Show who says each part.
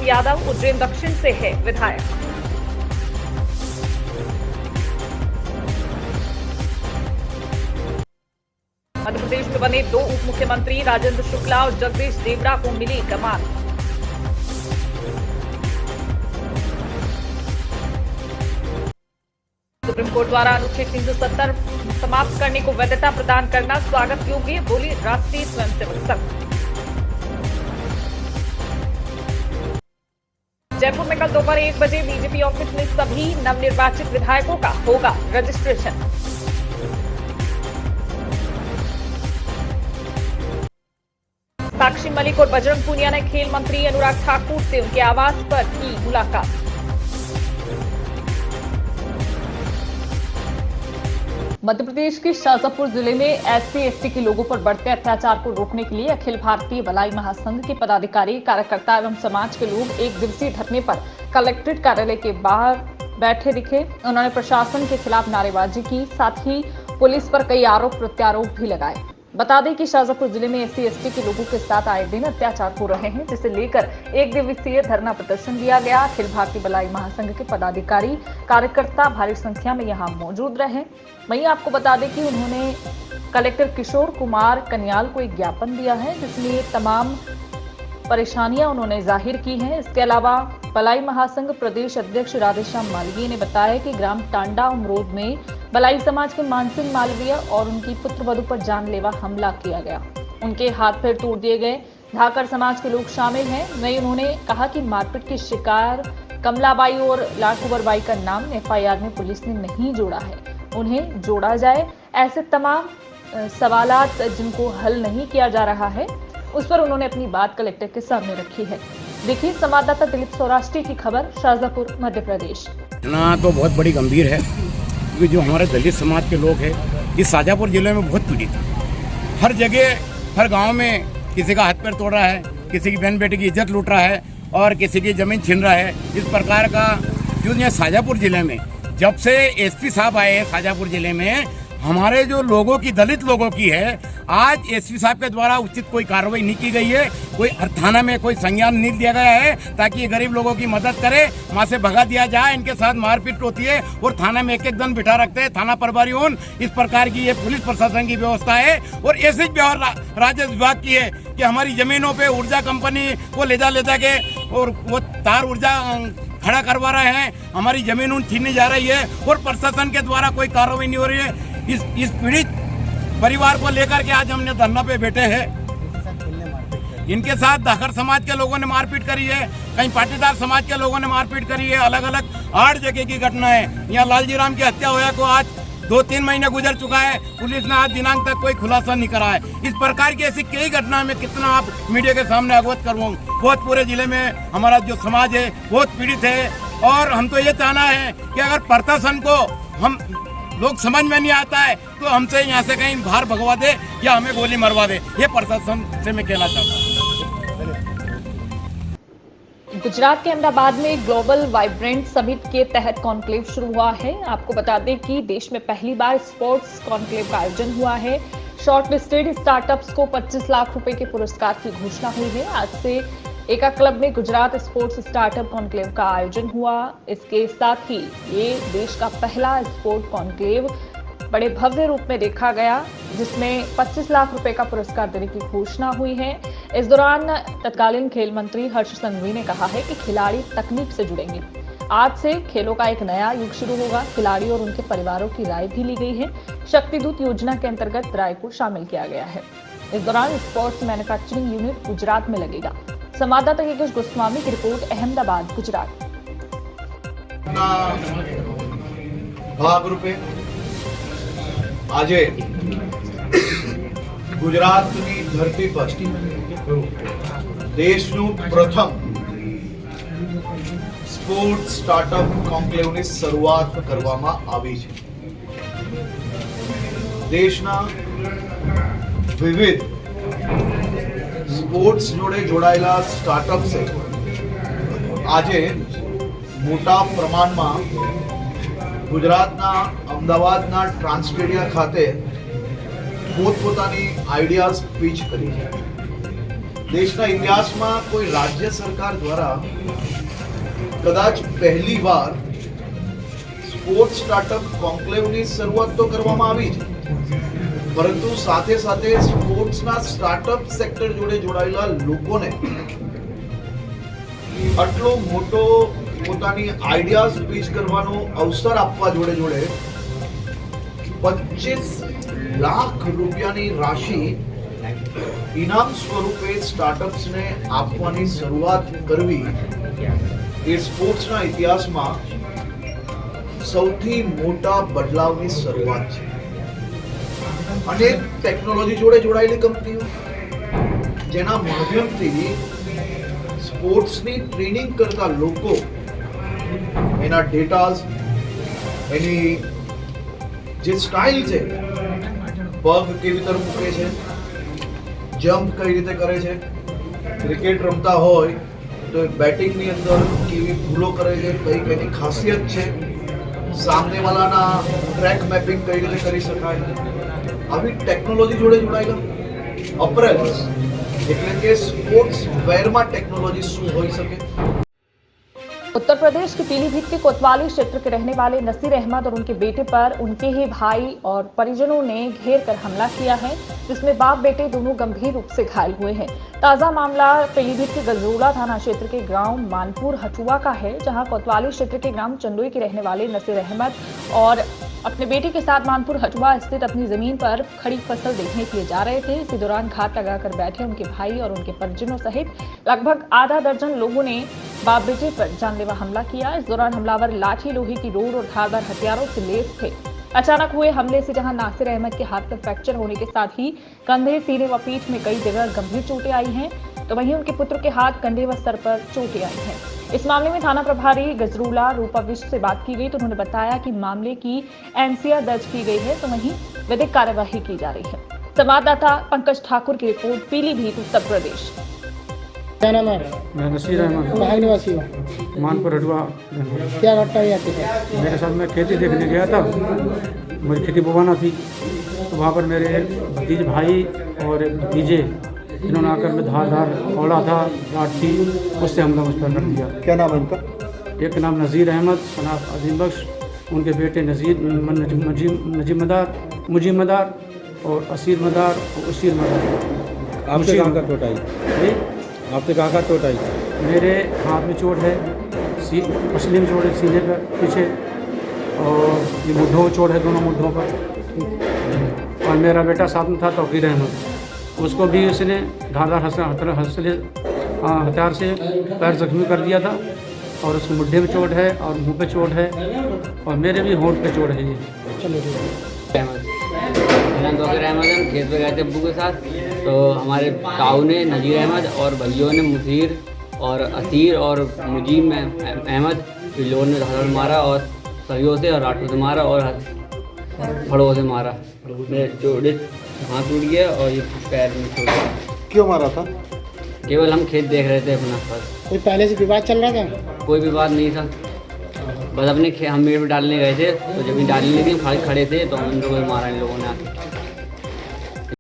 Speaker 1: यादव उज्जैन दक्षिण से है विधायक। मध्य प्रदेश में बने 2 उप मुख्यमंत्री राजेंद्र शुक्ला और जगदीश देवड़ा को मिली कमान। सुप्रीम कोर्ट द्वारा अनुच्छेद 370 समाप्त करने को वैधता प्रदान करना स्वागत योग्य, बोली राष्ट्रीय स्वयंसेवक संघ। जयपुर में कल दोपहर 1 बजे बीजेपी ऑफिस में सभी नवनिर्वाचित विधायकों का होगा रजिस्ट्रेशन। साक्षी मलिक और बजरंग पूनिया ने खेल मंत्री अनुराग ठाकुर से उनके आवास पर की मुलाकात। मध्य प्रदेश के शाजापुर जिले में एससी/एसटी के लोगों पर बढ़ते अत्याचार को रोकने के लिए अखिल भारतीय भलाई महासंघ के पदाधिकारी, कार्यकर्ता एवं समाज के लोग एक दिवसीय धरने पर कलेक्ट्रेट कार्यालय के बाहर बैठे दिखे। उन्होंने प्रशासन के खिलाफ नारेबाजी की, साथ ही पुलिस पर कई आरोप प्रत्यारोप भी लगाए। बता दें कि शाजापुर जिले में एससी/एसटी के लोगों के साथ आए दिन अत्याचार हो रहे हैं, जिसे लेकर एक दिवसीय धरना प्रदर्शन दिया गया। अखिल भारतीय भलाई महासंघ के पदाधिकारी, कार्यकर्ता भारी संख्या में यहां मौजूद रहे। वहीं आपको बता दें कि उन्होंने कलेक्टर किशोर कुमार कन्याल को एक ज्ञापन दिया है, जिसमें तमाम परेशानियां उन्होंने जाहिर की हैं। इसके अलावा भलाई महासंघ प्रदेश अध्यक्ष राधेश्याम मालवीय ने बताया कि ग्राम टांडा उमरोद में भलाई समाज के मानसिंह मालवीय और उनकी पुत्रवधू पर जानलेवा हमला किया गया, उनके हाथ पैर तोड़ दिए गए। धाकर समाज के लोग शामिल हैं। वहीं उन्होंने कहा कि मारपीट की शिकार कमलाबाई और लाडकुंवरबाई का नाम एफआईआर में पुलिस ने नहीं जोड़ा है, उन्हें जोड़ा जाए। ऐसे तमाम सवालात जिनको हल नहीं किया जा रहा है, उस पर उन्होंने अपनी बात कलेक्टर के सामने रखी है। देखिए संवाददाता दिलीप सौराष्ट्री की खबर, शाजापुर मध्य प्रदेश।
Speaker 2: घटना तो बहुत बड़ी गंभीर है, क्योंकि जो हमारे दलित समाज के लोग हैं इस शाजापुर जिले में बहुत पीड़ित है। हर जगह, हर गांव में किसी का हाथ पैर तोड़ रहा है, किसी की बहन बेटी की इज्जत लूट रहा है और किसी की जमीन छीन रहा है। इस प्रकार का जो यहाँ शाजापुर जिले में जब से एसपी साहब आए हैं शाजापुर जिले में, हमारे जो लोगों की, दलित लोगों की है, आज एसपी साहब के द्वारा उचित कोई कार्रवाई नहीं की गई है। कोई थाना में कोई संज्ञान नहीं दिया गया है ताकि ये गरीब लोगों की मदद करे, वहाँ से भगा दिया जाए। इनके साथ मारपीट होती है और थाना में एक दिन बिठा रखते हैं थाना प्रभारी उन। इस प्रकार की ये पुलिस प्रशासन की व्यवस्था है और ऐसे राजस्व विभाग की है कि हमारी जमीनों पे ऊर्जा कंपनी को ले जा के और वो तार ऊर्जा खड़ा करवा रहे हैं, हमारी जमीन उन छीनने जा रही है और प्रशासन के द्वारा कोई कार्रवाई नहीं हो रही है। इस पीड़ित परिवार को लेकर के आज हमने धरना पे बैठे हैं। इनके साथ धाकर समाज के लोगों ने मारपीट करी है, कहीं पाटीदार समाज के लोगों ने मारपीट करी है। अलग अलग 8 जगह की घटना है। यहाँ लालजी राम की हत्या हुआ को आज 2-3 महीने गुजर चुका है, पुलिस ने आज दिनांक तक कोई खुलासा नहीं करा है। इस प्रकार की ऐसी कई घटना में कितना आप मीडिया के सामने अवगत करवाऊँ। बहुत पूरे जिले में हमारा जो समाज है बहुत पीड़ित है और हम तो ये चाहना है कि अगर प्रशासन को हम लोग समझ में नहीं आता है तो हमसे यहाँ से कहीं बाहर भगवा दे या हमें गोली मरवा दे, ये प्रशासन से मैं कहना चाहता हूँ।
Speaker 1: गुजरात के अहमदाबाद में ग्लोबल वाइब्रेंट समिट के तहत कॉन्क्लेव शुरू हुआ है। आपको बता दें कि देश में पहली बार स्पोर्ट्स कॉन्क्लेव का आयोजन हुआ है। शॉर्टलिस्टेड स्टार्टअप्स को 25 लाख रुपए के पुरस्कार की घोषणा हुई है। आज से एका क्लब में गुजरात स्पोर्ट्स स्टार्टअप कॉन्क्लेव का आयोजन हुआ। इसके साथ ही ये देश का पहला स्पोर्ट कॉन्क्लेव बड़े भव्य रूप में देखा गया, जिसमें 25 लाख रुपए का पुरस्कार देने की घोषणा हुई है। इस दौरान तत्कालीन खेल मंत्री हर्ष संघवी ने कहा है कि खिलाड़ी तकनीक से जुड़ेंगे। आज से खेलों का एक नया युग शुरू होगा। खिलाड़ी और उनके परिवारों की राय भी ली गई है। शक्ति दूत योजना के अंतर्गत राय को शामिल किया गया है। इस दौरान स्पोर्ट्स मैन्युफैक्चरिंग यूनिट गुजरात में लगेगा। संवाददाता योगेश गोस्वामी की रिपोर्ट, अहमदाबाद, गुजरात।
Speaker 3: ભાગરૂપે આજે ગુજરાતની ધરતી પર દેશનું પ્રથમ સ્પોર્ટ સ્ટાર્ટઅપ કોન્ક્લેવની શરૂઆત કરવામાં આવી છે। દેશના વિવિધ સ્પોર્ટ્સ જોડે જોડાયેલા સ્ટાર્ટઅપ્સે આજે મોટા પ્રમાણમાં ગુજરાતના અમદાવાદના ટ્રાન્સપેડિયા ખાતે પોતપોતાની આઈડિયાઝ પીચ કરી છે। દેશના ઇતિહાસમાં કોઈ રાજ્ય સરકાર દ્વારા કદાચ પહેલીવાર સ્પોર્ટ્સ સ્ટાર્ટઅપ કોન્ક્લેવની શરૂઆત તો કરવામાં આવી છે, પરંતુ સાથે સાથે સ્પોર્ટ્સના સ્ટાર્ટઅપ સેક્ટર જોડે જોડાયેલા લોકોને આટલો મોટો પોતાની આઈડિયાઝ પીચ કરવાનો અવસર આપવા જોડે જોડે 25 લાખ રૂપિયાની રાશિ ઇનામ સ્વરૂપે સ્ટાર્ટઅપ્સને આપવાની શરૂઆત કરવી એ સ્પોર્ટ્સના ઇતિહાસમાં સૌથી મોટા બદલાવની શરૂઆત છે. અને ટેકનોલોજી જોડે જોડાયેલી કંપનીઓ જેના માધ્યમથી સ્પોર્ટ્સની ટ્રેનિંગ કરતા લોકો એના ડેટાઝ, એની જે સ્ટાઇલ છે, પગ કેવી રીતે મૂકે છે, જમ્પ કઈ રીતે કરે છે, ક્રિકેટ રમતા હોય તો બેટિંગની અંદર કેવી ભૂલો કરે છે, કઈ કઈની ખાસિયત છે, સામનેવાલાના ટ્રેક મેપિંગ કઈ રીતે કરી શકાય, આવી ટેકનોલોજી જોડે જોડાયેલા અપરેલ્સ એટલે કે સ્પોર્ટ્સ વેરમાં ટેકનોલોજી શું હોઈ શકે.
Speaker 1: उत्तर प्रदेश के पीलीभीत के कोतवाली क्षेत्र के रहने वाले नसीर अहमद और उनके बेटे पर उनके ही भाई और परिजनों ने घेर कर हमला किया है, जिसमें बाप बेटे दोनों गंभीर रूप से घायल हुए हैं. ताजा मामला पीलीभीत के गजरोला थाना क्षेत्र के ग्राम मानपुर हटुआ का है, जहां कोतवाली क्षेत्र के ग्राम चंदोई के रहने वाले नसीर अहमद और अपने बेटे के साथ मानपुर हटुआ स्थित अपनी जमीन पर खड़ी फसल देखने के लिए जा रहे थे. इसी दौरान घात लगाकर बैठे उनके भाई और उनके परिजनों सहित लगभग आधा दर्जन लोगों ने बाप बेटे पर जानलेवा हमला किया. इस दौरान हमलावर लाठी, लोहे की रोड और धारदार हथियारों से लैस थे. अचानक हुए हमले से जहां नासिर अहमद के हाथ में फ्रैक्चर होने के साथ ही कंधे, सीने व पीठ में कई जगह गंभीर चोटें आई हैं, तो वहीं उनके पुत्र के हाथ, कंधे व सर पर चोटें आई हैं. इस मामले में थाना प्रभारी गजरूला रूपा विश्व से बात की गई तो उन्होंने बताया कि मामले की एनसीआर दर्ज की गई है, तो वहीं विधिक कार्यवाही की जा रही है. संवाददाता पंकज ठाकुर की रिपोर्ट, पीलीभीत, उत्तर प्रदेश.
Speaker 4: क्या नाम है?
Speaker 5: मैं नसीर अहमद,
Speaker 4: कहाँ के निवासी हो?
Speaker 5: मानपुर हटुआ।
Speaker 4: क्या घटना हुई आपके साथ?
Speaker 5: मेरे साथ मैं खेती देखने गया था, मुझे खेती बोवाना थी, तो वहाँ पर मेरे भतीजे भाई और भतीजे इन्होंने आकर में धार औड़ा था लाठी, उससे हमला मुझ पर कर दिया.
Speaker 4: क्या नाम है इनका?
Speaker 5: एक नाम नज़ीर अहमद, शनाफ अजीम बख्श, उनके बेटे मुजीब मदार और असीर मदार और उसीर मदार.
Speaker 6: आपके कहाँ का चोट आई? आपके कहाँ का चोट आई?
Speaker 5: मेरे हाथ में चोट है, पसली में चोट है, सीने पर पीछे, और ये मुड्ढों में चोट है, दोनों मुड्ढों पर. और मेरा बेटा साथ में था तौकीर अहमद, उसको भी उसने धारदार हथियार से पैर जख्मी कर दिया था, और उसको मुड्ढे में चोट है और मुंह पे चोट है, और मेरे भी होंठ पे चोट है. ये
Speaker 7: तौकीर अहमद, हम खेत पे गए थे अब्बू के साथ, तो हमारे ताऊ ने, नज़ीर अहमद और भाइयों ने मुसीर और असीर और मुजीब अहमद, इन लोगों ने धार मारा और सरियों से और राठों से मारा और फड़ों से मारा. मेरे चोटे हाथ टूट गया और ये पैर में चोट.
Speaker 4: क्यों मारा था?
Speaker 7: केवल हम खेत देख रहे थे अपना. बस
Speaker 4: कोई पहले से विवाद चल रहा था?
Speaker 7: कोई भी बात नहीं था, बस अपने हम मेरे पे डालने गए थे, तो जब डालने लगे खड़े थे तो हम इन लोगों को मारा इन लोगों ने